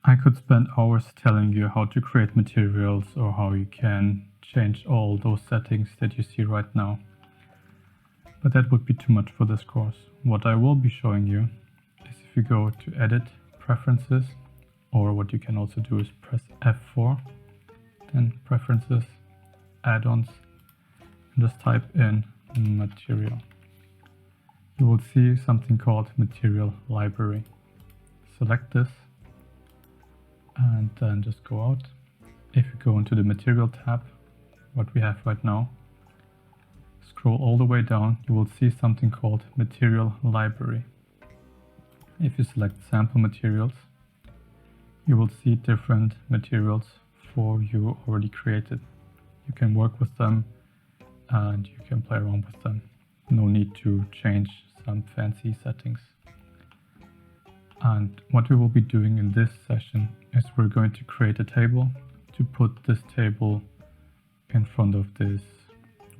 I could spend hours telling you how to create materials or how you can change all those settings that you see right now. But that would be too much for this course. What I will be showing you is if you go to Edit, Preferences, or what you can also do is press F4, then Preferences, Add-ons, and just type in Material. You will see something called Material Library. Select this and then just go out. If you go into the Material tab, what we have right now, scroll all the way down, you will see something called Material Library. If you select Sample Materials, you will see different materials for you already created. You can work with them and you can play around with them. No need to change some fancy settings. And what we will be doing in this session is we're going to create a table to put this table in front of this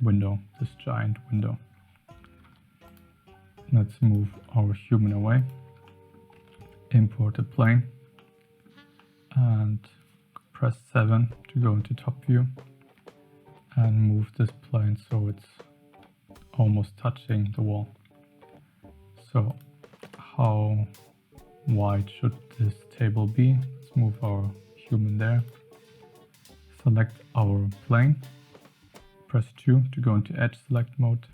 window, this giant window. Let's move our human away, import a plane, and press 7 to go into top view and move this plane so it's almost touching the wall. So how wide should this table be? Let's move our human there. Select our plane. Press 2 to go into edge select mode.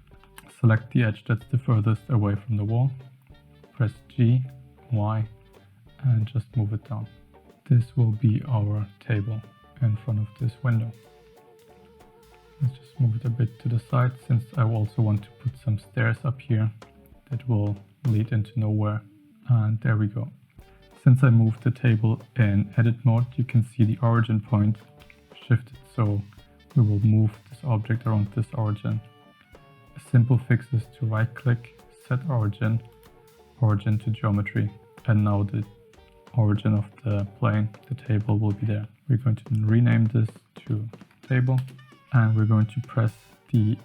Select the edge that's the furthest away from the wall. Press G, Y, and just move it down. This will be our table in front of this window. Let's just move it a bit to the side since I also want to put some stairs up here that will lead into nowhere. And there we go. Since I moved the table in edit mode, you can see the origin point shifted, so we will move this object around this origin. A simple fix is to right click, set origin, origin to geometry, and now the origin of the plane, the table, will be there. We're going to rename this to table, and we're going to press the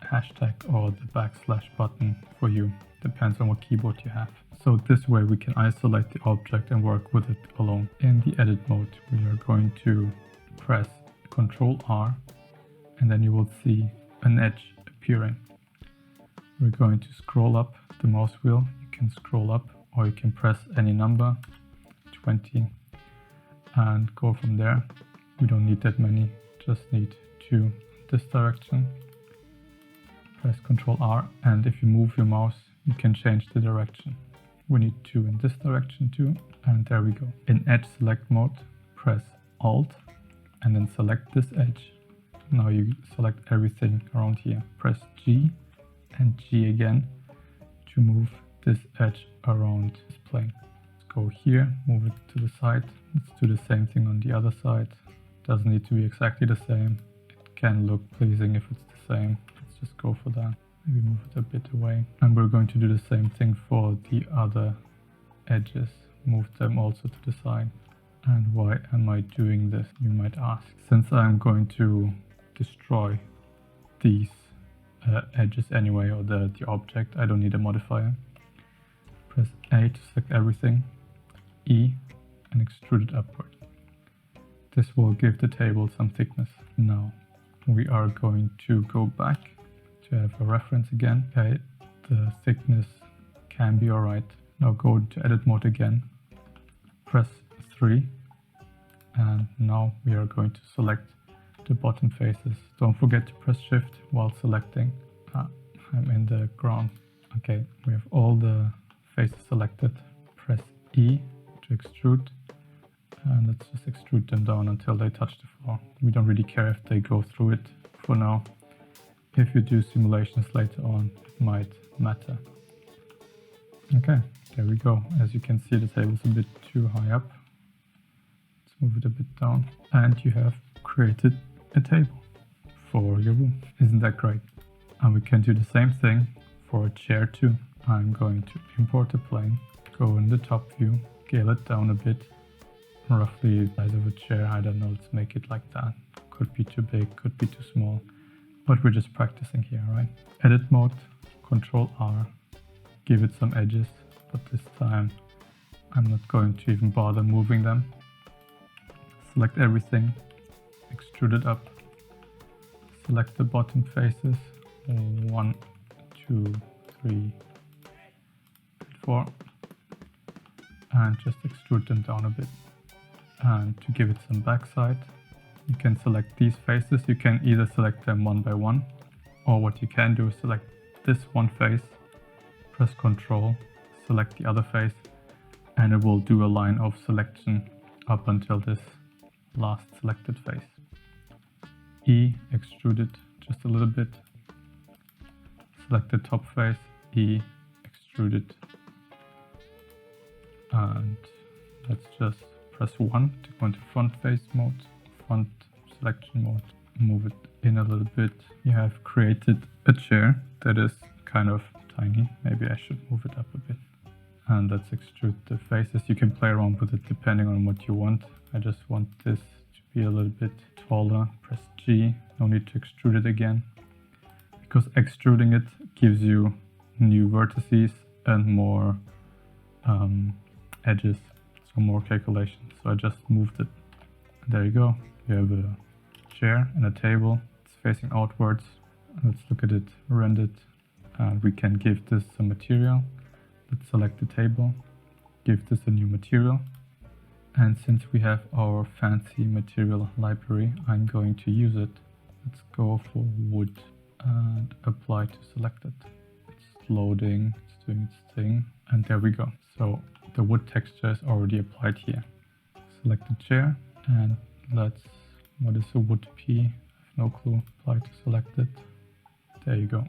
hashtag or the backslash button for you. Depends on what keyboard you have. So this way we can isolate the object and work with it alone. In the edit mode, we are going to press Ctrl R, and then you will see an edge appearing. We're going to scroll up the mouse wheel. You can scroll up or you can press any number, 20, and go from there. We don't need that many, just need 2 this direction. Press Ctrl R, and if you move your mouse, you can change the direction. We need 2 in this direction too, and there we go. In edge select mode, press Alt, and then select this edge. Now you select everything around here. Press G and G again to move this edge around this plane. Let's go here, move it to the side. Let's do the same thing on the other side. Doesn't need to be exactly the same. It can look pleasing if it's the same. Let's just go for that. Maybe move it a bit away. And we're going to do the same thing for the other edges. Move them also to the side. And why am I doing this, you might ask? Since I'm going to destroy these edges anyway, or the object, I don't need a modifier. Press A to select everything, E, and extrude it upward. This will give the table some thickness. Now we are going to go back to have a reference again. Okay, the thickness can be alright. Now go to edit mode again, press 3, and now we are going to select the bottom faces. Don't forget to press shift while selecting. I'm in the ground. Okay, we have all the faces selected. Press E to extrude, and let's just extrude them down until they touch the floor. We don't really care if they go through it for now. If you do simulations later on, it might matter. Okay, there we go. As you can see, the table's a bit too high up. Let's move it a bit down. And you have created a table for your room. Isn't that great? And we can do the same thing for a chair too. I'm going to import a plane, go in the top view, scale it down a bit, roughly the size of a chair. I don't know, let's make it like that. Could be too big, could be too small, but we're just practicing here, right? Edit mode, Ctrl R, give it some edges, but this time I'm not going to even bother moving them. select everything, extrude it up, select the bottom faces, 1, 2, 3, 4, and just extrude them down a bit. And to give it some backside, you can select these faces. You can either select them one by one, or what you can do is select this one face, press Ctrl, select the other face, and it will do a line of selection up until this last selected face. E, extrude it just a little bit, select the top face, E, extrude it, and let's just press 1 to go into front face mode, front selection mode, move it in a little bit. You have created a chair that is kind of tiny, maybe I should move it up a bit. And let's extrude the faces. You can play around with it depending on what you want. I just want this to be a little bit taller. Press G, no need to extrude it again, because extruding it gives you new vertices and more edges, so more calculations. So I just moved it. And there you go. You have a chair and a table. It's facing outwards. Let's look at it rendered. And we can give this some material. Let's select the table, give this a new material. And since we have our fancy material library, I'm going to use it. Let's go for wood and apply to selected. It's loading, it's doing its thing, and there we go. So the wood texture is already applied here. Select the chair and let's, what is a wood P? I have no clue. Apply to selected. There you go.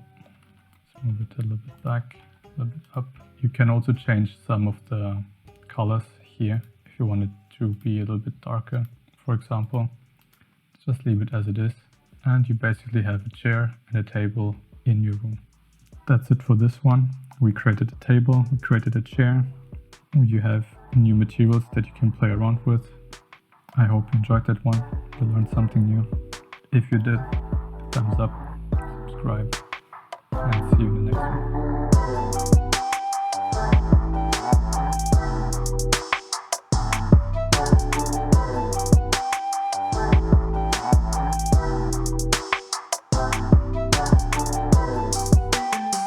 Let's move it a little bit back, a little bit up. You can also change some of the colors here if you want it to be a little bit darker, for example. Just leave it as it is, and you basically have a chair and a table in your room. That's it for this one. We created a table, we created a chair. You have new materials that you can play around with. I hope you enjoyed that one. You learned something new. If you did, thumbs up, subscribe, and see you in the next one.